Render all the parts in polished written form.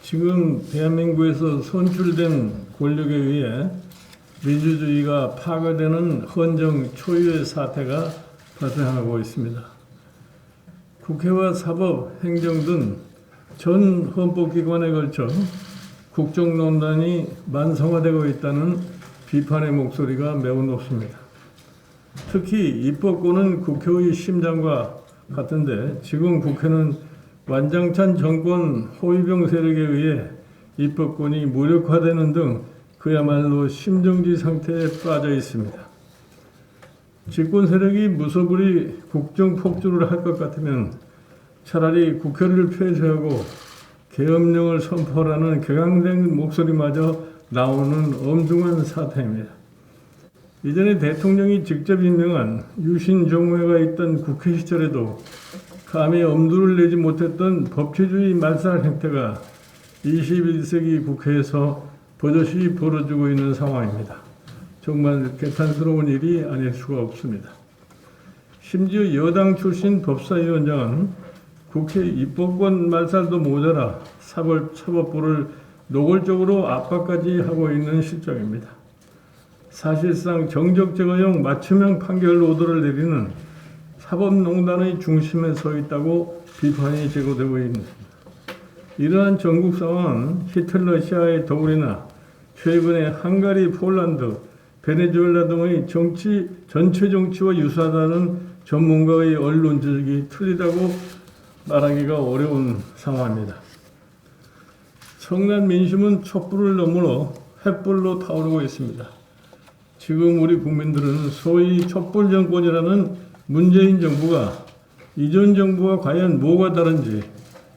지금 대한민국에서 선출된 권력에 의해 민주주의가 파괴되는 헌정 초유의 사태가 발생하고 있습니다. 국회와 사법, 행정 등 전 헌법기관에 걸쳐 국정농단이 만성화되고 있다는 비판의 목소리가 매우 높습니다. 특히 입법권은 국회의 심장과 같은데 지금 국회는 완장찬 정권 호위병 세력에 의해 입법권이 무력화되는 등 그야말로 심정지 상태에 빠져 있습니다. 집권 세력이 무소불위 국정 폭주를 할 것 같으면 차라리 국회를 폐쇄하고 계엄령을 선포하라는 격앙된 목소리마저 나오는 엄중한 사태입니다. 이전에 대통령이 직접 임명한 유신 정무회가 있던 국회 시절에도 감히 엄두를 내지 못했던 법치주의 말살 행태가 21세기 국회에서 버젓이 벌어지고 있는 상황입니다. 정말 개탄스러운 일이 아닐 수가 없습니다. 심지어 여당 출신 법사위원장은 국회 입법권 말살도 모자라 사법부를 노골적으로 압박까지 하고 있는 실정입니다. 사실상 정적 제거용 맞춤형 판결 오더를 내리는 사법농단의 중심에 서 있다고 비판이 제기되고 있습니다. 이러한 전국 상황은 히틀러시아의 더블이나 최근의 헝가리, 폴란드, 베네수엘라 등의 전체 정치와 유사하다는 전문가의 언론 지적이 틀리다고 말하기가 어려운 상황입니다. 성난 민심은 촛불을 넘어 횃불로 타오르고 있습니다. 지금 우리 국민들은 소위 촛불 정권이라는 문재인 정부가 이전 정부와 과연 뭐가 다른지,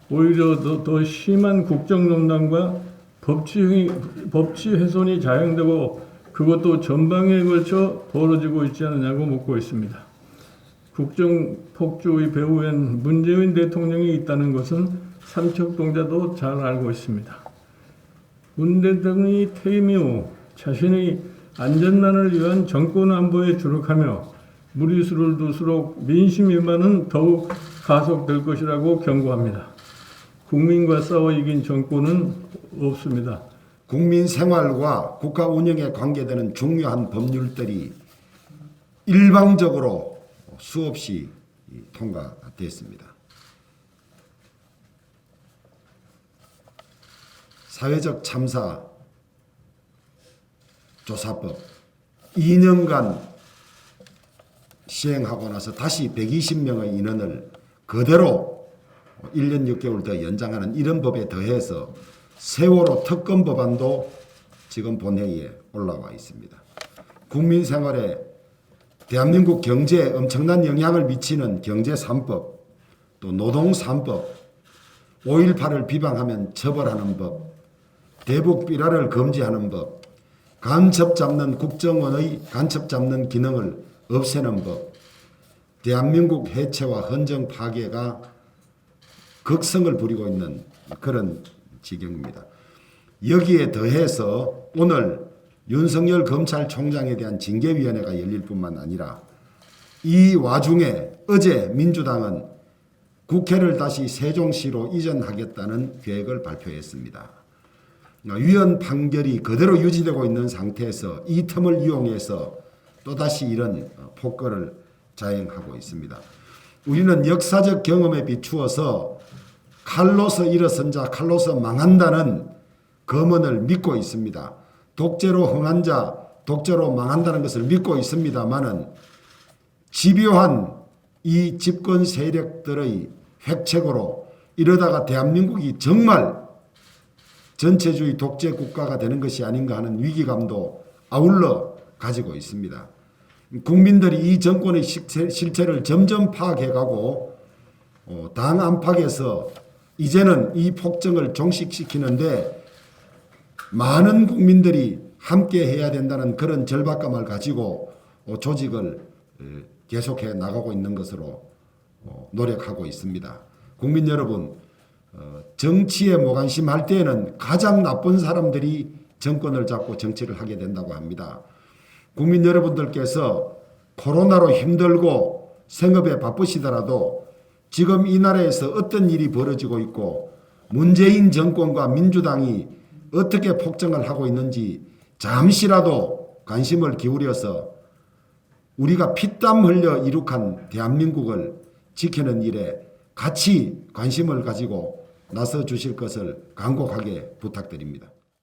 오히려 더 심한 국정농단과 법치 훼손이 자행되고 그것도 전방에 걸쳐 벌어지고 있지 않느냐고 묻고 있습니다. 국정폭주의 배후엔 문재인 대통령이 있다는 것은 삼척동자도 잘 알고 있습니다. 문 대통령이 퇴임 이후 자신의 안전만을 위한 정권 안보에 주력하며 무리수를 둘수록 민심 위반은 더욱 가속될 것이라고 경고합니다. 국민과 싸워 이긴 정권은 없습니다. 국민 생활과 국가 운영에 관계되는 중요한 법률들이 일방적으로 수없이 통과됐습니다. 사회적 참사 조사법 2년간 시행하고 나서 다시 120명의 인원을 그대로 1년 6개월 더 연장하는 이런 법에 더해서 세월호 특검 법안도 지금 본회의에 올라와 있습니다. 국민 생활에 대한민국 경제에 엄청난 영향을 미치는 경제 3법, 또 노동 3법, 5.18을 비방하면 처벌하는 법, 대북 비라를 금지하는 법, 간첩 잡는 국정원의 간첩 잡는 기능을 없애는 법, 대한민국 해체와 헌정 파괴가 극성을 부리고 있는 그런 지경입니다. 여기에 더해서 오늘 윤석열 검찰총장에 대한 징계위원회가 열릴 뿐만 아니라 이 와중에 어제 민주당은 국회를 다시 세종시로 이전하겠다는 계획을 발표했습니다. 위헌 판결이 그대로 유지되고 있는 상태에서 이 틈을 이용해서 또다시 이런 폭거를 자행하고 있습니다. 우리는 역사적 경험에 비추어서 칼로서 일어선 자 칼로서 망한다는 검언을 믿고 있습니다. 독재로 흥한 자 독재로 망한다는 것을 믿고 있습니다마는 집요한 이 집권 세력들의 획책으로 이러다가 대한민국이 정말 전체주의 독재 국가가 되는 것이 아닌가 하는 위기감도 아울러 가지고 있습니다. 국민들이 이 정권의 실체를 점점 파악해가고 당 안팎에서 이제는 이 폭정을 종식시키는데 많은 국민들이 함께 해야 된다는 그런 절박감을 가지고 조직을 계속해 나가고 있는 것으로 노력하고 있습니다. 국민 여러분, 정치에 무관심할 때에는 가장 나쁜 사람들이 정권을 잡고 정치를 하게 된다고 합니다. 국민 여러분들께서 코로나로 힘들고 생업에 바쁘시더라도 지금 이 나라에서 어떤 일이 벌어지고 있고 문재인 정권과 민주당이 어떻게 폭정을 하고 있는지 잠시라도 관심을 기울여서 우리가 피땀 흘려 이룩한 대한민국을 지키는 일에 같이 관심을 가지고 나서 주실 것을 간곡하게 부탁드립니다.